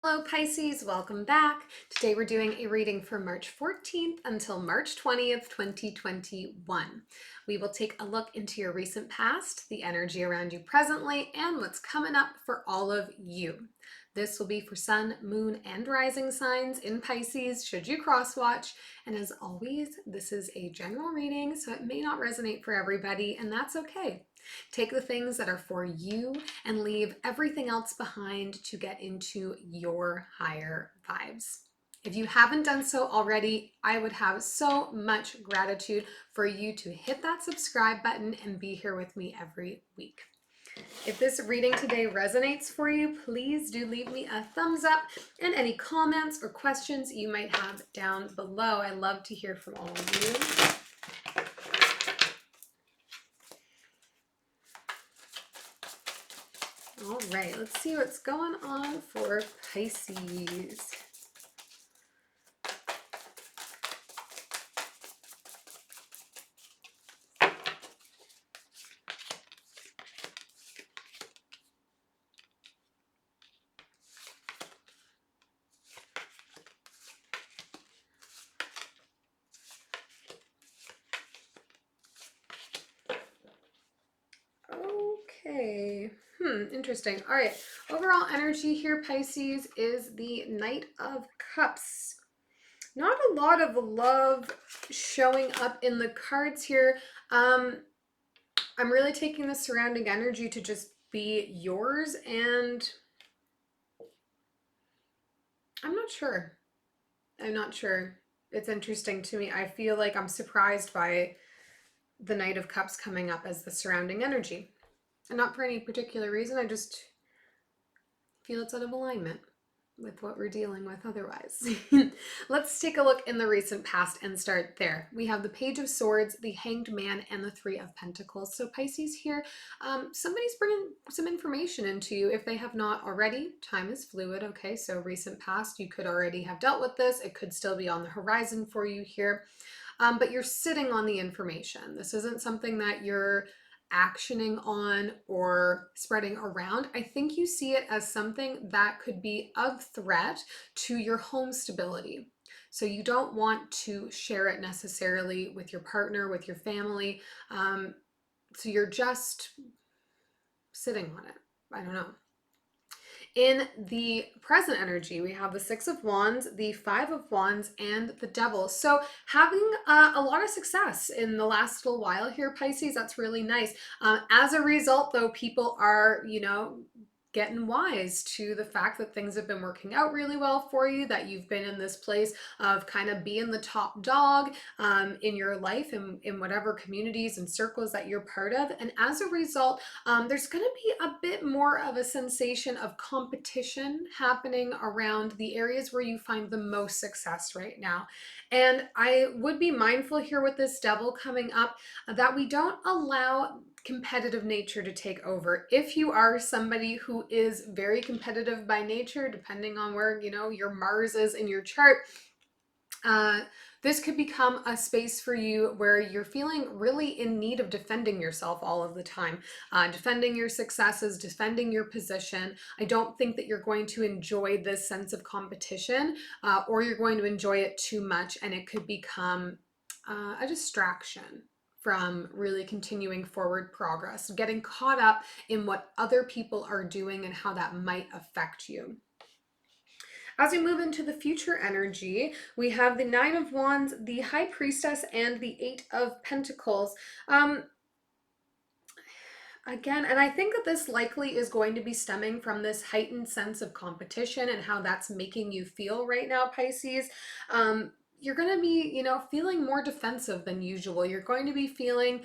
Hello Pisces, welcome back. Today we're doing a reading for March 14th until March 20th, 2021. We will take a look into your recent past, the energy around you presently, and what's coming up for all of you. This will be for sun, moon, and rising signs in Pisces, should you cross-watch. And as always, this is a general reading, so it may not resonate for everybody, and that's okay. Take the things that are for you and leave everything else behind to get into your higher vibes. If you haven't done so already, I would have so much gratitude for you to hit that subscribe button and be here with me every week. If this reading today resonates for you, please do leave me a thumbs up and any comments or questions you might have down below. I love to hear from all of you. All right, let's see what's going on for Pisces. Okay. Interesting. All right. Overall energy here, Pisces, is the Knight of Cups. Not a lot of love showing up in the cards here. I'm really taking the surrounding energy to just be yours, and I'm not sure. I'm not sure. It's interesting to me. I feel like I'm surprised by the Knight of Cups coming up as the surrounding energy. And not for any particular reason, I just feel it's out of alignment with what we're dealing with otherwise. Let's take a look in the recent past and start there. We have the Page of Swords, the Hanged Man, and the Three of Pentacles. So Pisces here, somebody's bringing some information into you if they have not already. Time is fluid, okay? So recent past, you could already have dealt with this. It could still be on the horizon for you here. But you're sitting on the information. This isn't something that you're actioning on or spreading around. I think you see it as something that could be of threat to your home stability. So you don't want to share it necessarily with your partner, with your family. So you're just sitting on it. I don't know. In the present energy, we have the Six of Wands, the Five of Wands, and the Devil. So having a lot of success in the last little while here, Pisces, that's really nice. As a result, though, people are, getting wise to the fact that things have been working out really well for you, that you've been in this place of kind of being the top dog in your life and in whatever communities and circles that you're part of. And as a result, there's going to be a bit more of a sensation of competition happening around the areas where you find the most success right now. And I would be mindful here with this Devil coming up that we don't allow competitive nature to take over. If you are somebody who is very competitive by nature, depending on where, your Mars is in your chart, this could become a space for you where you're feeling really in need of defending yourself all of the time, defending your successes, defending your position. I don't think that you're going to enjoy this sense of competition, or you're going to enjoy it too much, and it could become a distraction from really continuing forward progress, getting caught up in what other people are doing and how that might affect you. As we move into the future energy, we have the Nine of Wands, the High Priestess, and the Eight of Pentacles. Again, and I think that this likely is going to be stemming from this heightened sense of competition and how that's making you feel right now, Pisces. You're going to be, feeling more defensive than usual. You're going to be feeling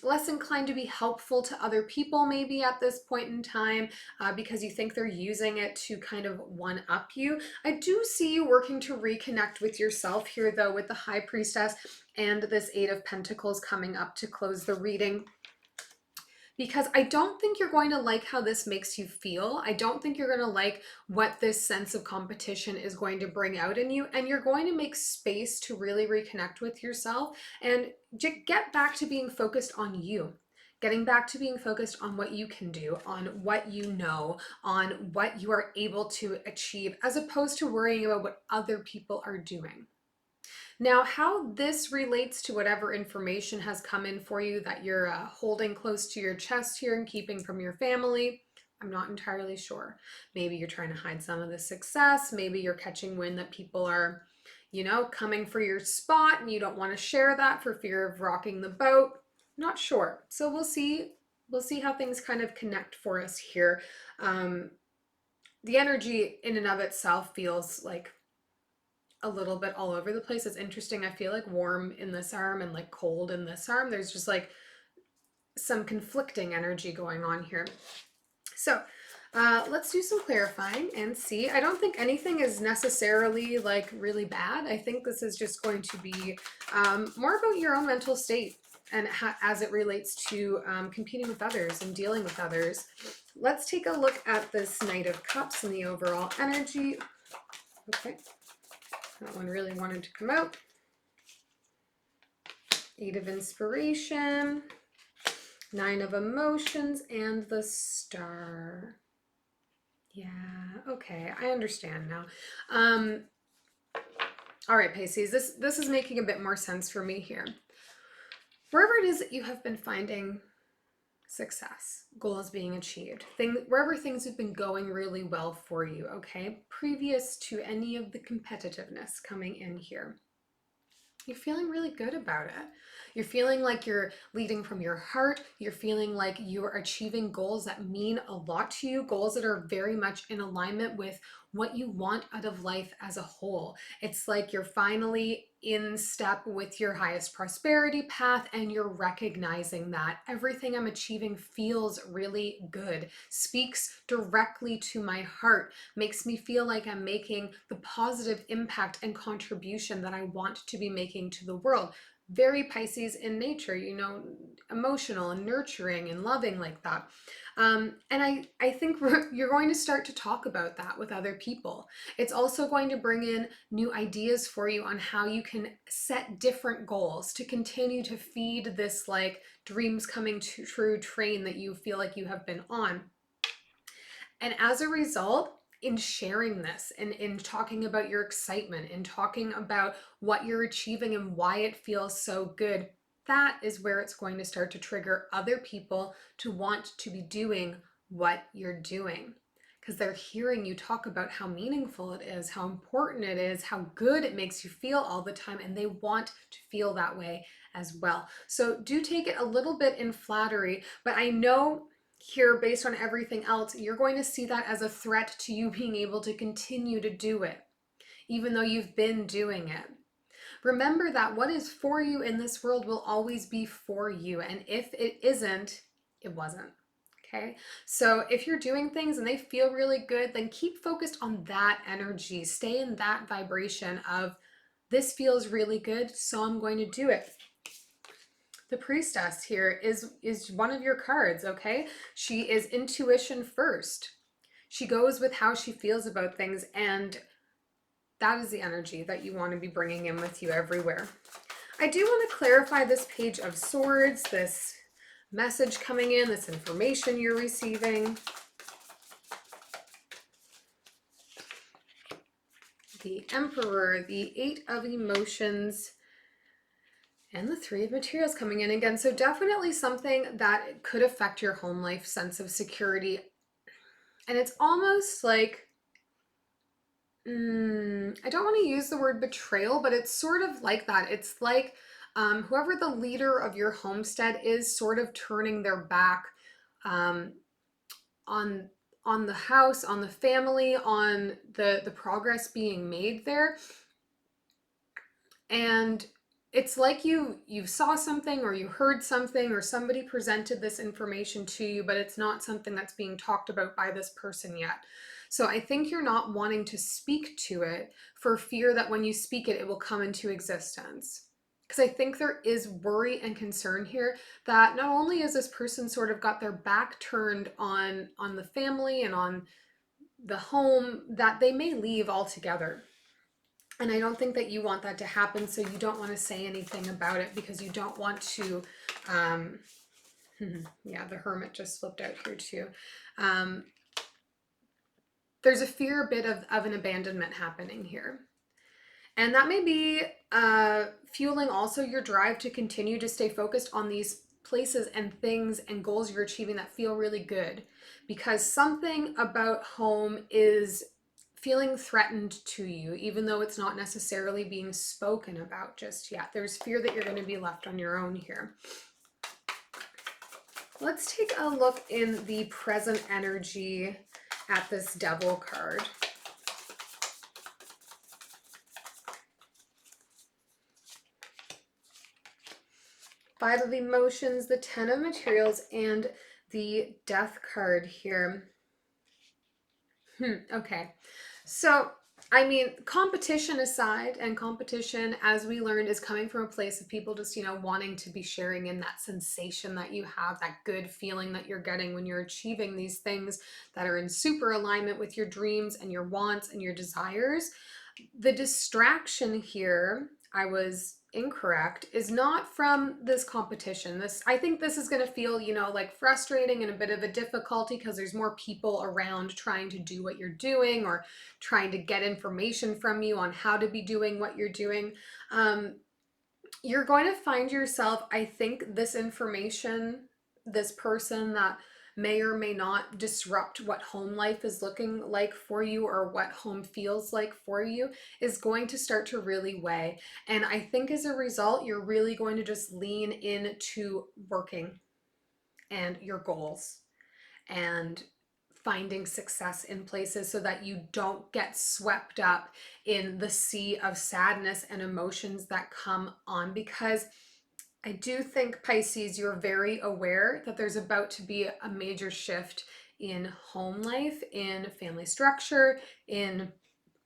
less inclined to be helpful to other people maybe at this point in time because you think they're using it to kind of one-up you. I do see you working to reconnect with yourself here, though, with the High Priestess and this Eight of Pentacles coming up to close the reading. Because I don't think you're going to like how this makes you feel. I don't think you're going to like what this sense of competition is going to bring out in you. And you're going to make space to really reconnect with yourself and get back to being focused on you. Getting back to being focused on what you can do, on what you know, on what you are able to achieve, as opposed to worrying about what other people are doing. Now, how this relates to whatever information has come in for you that you're holding close to your chest here and keeping from your family, I'm not entirely sure. Maybe you're trying to hide some of the success. Maybe you're catching wind that people are, coming for your spot and you don't want to share that for fear of rocking the boat. Not sure. So we'll see. We'll see how things kind of connect for us here. The energy in and of itself feels like a little bit all over the place. It's interesting. I feel like warm in this arm and like cold in this arm. There's just like some conflicting energy going on here. So let's do some clarifying and see. I don't think anything is necessarily like really bad. I think this is just going to be more about your own mental state and as it relates to competing with others and dealing with others. Let's take a look at this Knight of Cups and the overall energy. Okay, that one really wanted to come out. Eight of Inspiration, Nine of Emotions, and the Star. Yeah, okay, I understand now. All right, Pisces, this is making a bit more sense for me here. Wherever it is that you have been finding success, goals being achieved, wherever things have been going really well for you, okay, previous to any of the competitiveness coming in here, you're feeling really good about it. You're feeling like you're leading from your heart. You're feeling like you're achieving goals that mean a lot to you, goals that are very much in alignment with what you want out of life as a whole. It's like you're finally in step with your highest prosperity path and you're recognizing that everything I'm achieving feels really good, speaks directly to my heart, makes me feel like I'm making the positive impact and contribution that I want to be making to the world. Very Pisces in nature, emotional and nurturing and loving like that. And I think you're going to start to talk about that with other people. It's also going to bring in new ideas for you on how you can set different goals to continue to feed this like dreams coming true train that you feel like you have been on. And as a result, in sharing this and in talking about your excitement, in talking about what you're achieving and why it feels so good, that is where it's going to start to trigger other people to want to be doing what you're doing. Because they're hearing you talk about how meaningful it is, how important it is, how good it makes you feel all the time, and they want to feel that way as well. So do take it a little bit in flattery, but I know here, based on everything else, you're going to see that as a threat to you being able to continue to do it, even though you've been doing it. Remember that what is for you in this world will always be for you. And if it isn't, it wasn't. Okay? So if you're doing things and they feel really good, then keep focused on that energy. Stay in that vibration of this feels really good, so I'm going to do it. The Priestess here is one of your cards, okay? She is intuition first. She goes with how she feels about things, and that is the energy that you want to be bringing in with you everywhere. I do want to clarify this Page of Swords, this message coming in, this information you're receiving. The Emperor, the Eight of Emotions, and the Three of Materials coming in again. So definitely something that could affect your home life sense of security. And it's almost like, I don't want to use the word betrayal, but it's sort of like that. It's like whoever the leader of your homestead is sort of turning their back on the house, on the family, on the progress being made there. And it's like you saw something or you heard something or somebody presented this information to you, but it's not something that's being talked about by this person yet. So I think you're not wanting to speak to it for fear that when you speak it, it will come into existence. Because I think there is worry and concern here that not only is this person sort of got their back turned on the family and on the home, that they may leave altogether. And I don't think that you want that to happen, so you don't want to say anything about it because you don't want to Yeah, the Hermit just flipped out here too. There's a fear a bit of an abandonment happening here. And that may be fueling also your drive to continue to stay focused on these places and things and goals you're achieving that feel really good. Because something about home is feeling threatened to you, even though it's not necessarily being spoken about just yet. There's fear that you're going to be left on your own here. Let's take a look in the present energy at this Devil card. Five of Emotions, the Ten of Materials, and the Death card here. Okay. So, I mean, competition aside, and competition, as we learned, is coming from a place of people just, wanting to be sharing in that sensation that you have, that good feeling that you're getting when you're achieving these things that are in super alignment with your dreams and your wants and your desires. The distraction here, I was incorrect, is not from this competition. I think this is going to feel, like frustrating and a bit of a difficulty because there's more people around trying to do what you're doing or trying to get information from you on how to be doing what you're doing. You're going to find yourself, I think, this information, this person that may or may not disrupt what home life is looking like for you or what home feels like for you, is going to start to really weigh. And I think as a result, you're really going to just lean into working and your goals and finding success in places so that you don't get swept up in the sea of sadness and emotions that come on. Because I do think, Pisces, you're very aware that there's about to be a major shift in home life, in family structure, in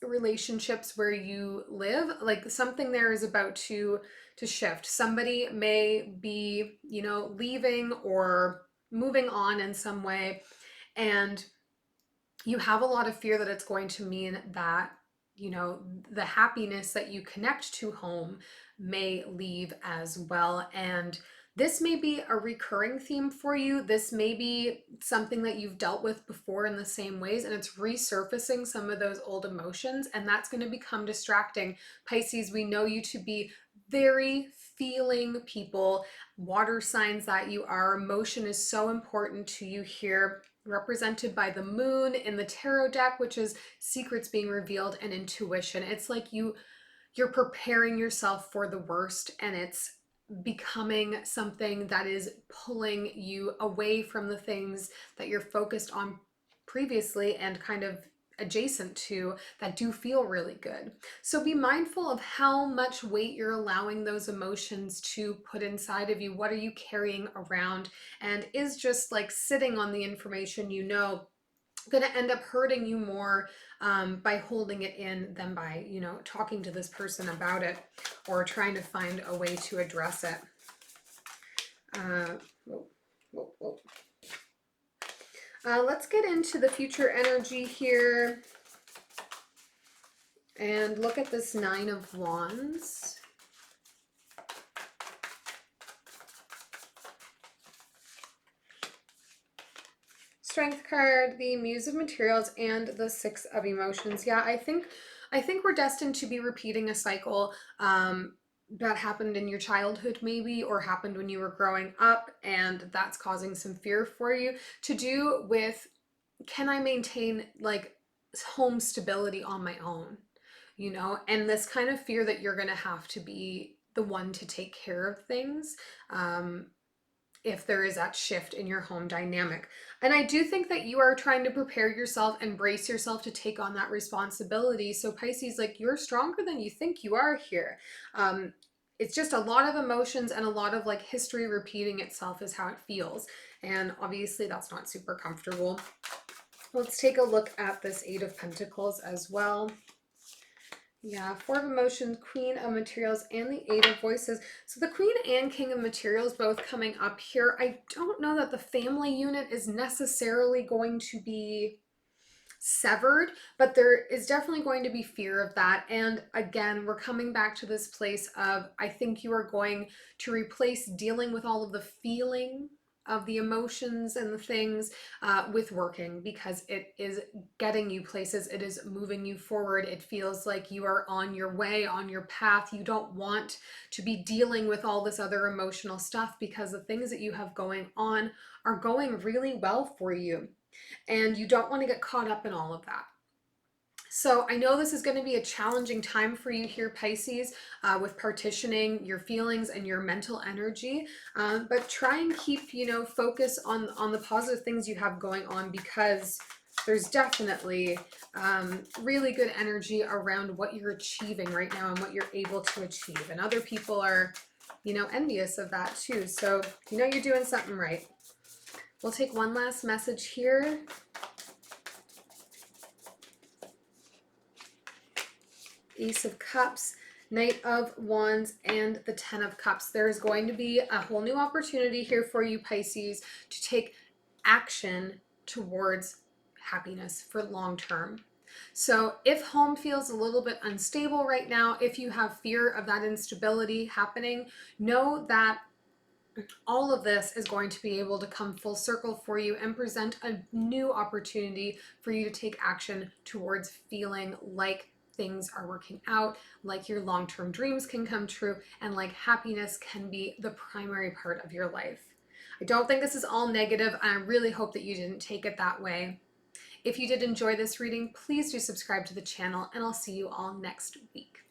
relationships where you live. Like something there is about to shift. Somebody may be, leaving or moving on in some way, and you have a lot of fear that it's going to mean that, the happiness that you connect to home may leave as well. And this may be a recurring theme for you. This may be something that you've dealt with before in the same ways, and it's resurfacing some of those old emotions, and that's going to become distracting. Pisces, we know you to be very feeling people, water signs that you are. Emotion is so important to you here, represented by the moon in the tarot deck, which is secrets being revealed and intuition. It's like you're preparing yourself for the worst, and it's becoming something that is pulling you away from the things that you're focused on previously and kind of adjacent to that do feel really good. So be mindful of how much weight you're allowing those emotions to put inside of you. What are you carrying around? And is just like sitting on the information going to end up hurting you more by holding it in than by, talking to this person about it or trying to find a way to address it. Whoa, whoa, whoa. Let's get into the future energy here and look at this Nine of Wands. Strength card, the Muse of Materials, and the Six of Emotions. Yeah, I think we're destined to be repeating a cycle that happened in your childhood maybe, or happened when you were growing up, and that's causing some fear for you, to do with, can I maintain like home stability on my own, and this kind of fear that you're going to have to be the one to take care of things if there is that shift in your home dynamic. And I do think that you are trying to prepare yourself and brace yourself to take on that responsibility. So Pisces, like, you're stronger than you think you are here. It's just a lot of emotions and a lot of like history repeating itself is how it feels. And obviously that's not super comfortable. Let's take a look at this Eight of Pentacles as well. Yeah, Four of Emotions, Queen of Materials, and the Eight of Voices. So the Queen and King of Materials both coming up here. I don't know that the family unit is necessarily going to be severed, but there is definitely going to be fear of that. And again, we're coming back to this place of, I think you are going to replace dealing with all of the feeling of the emotions and the things with working, because it is getting you places. It is moving you forward. It feels like you are on your way, on your path. You don't want to be dealing with all this other emotional stuff, because the things that you have going on are going really well for you, and you don't want to get caught up in all of that. So I know this is going to be a challenging time for you here, Pisces, with partitioning your feelings and your mental energy. But try and keep, focus on the positive things you have going on, because there's definitely really good energy around what you're achieving right now and what you're able to achieve. And other people are, envious of that too. So, you're doing something right. We'll take one last message here. Ace of Cups, Knight of Wands, and the Ten of Cups. There is going to be a whole new opportunity here for you, Pisces, to take action towards happiness for long term. So if home feels a little bit unstable right now, if you have fear of that instability happening, know that all of this is going to be able to come full circle for you and present a new opportunity for you to take action towards feeling like things are working out, like your long-term dreams can come true, and like happiness can be the primary part of your life. I don't think this is all negative, and I really hope that you didn't take it that way. If you did enjoy this reading, please do subscribe to the channel, and I'll see you all next week.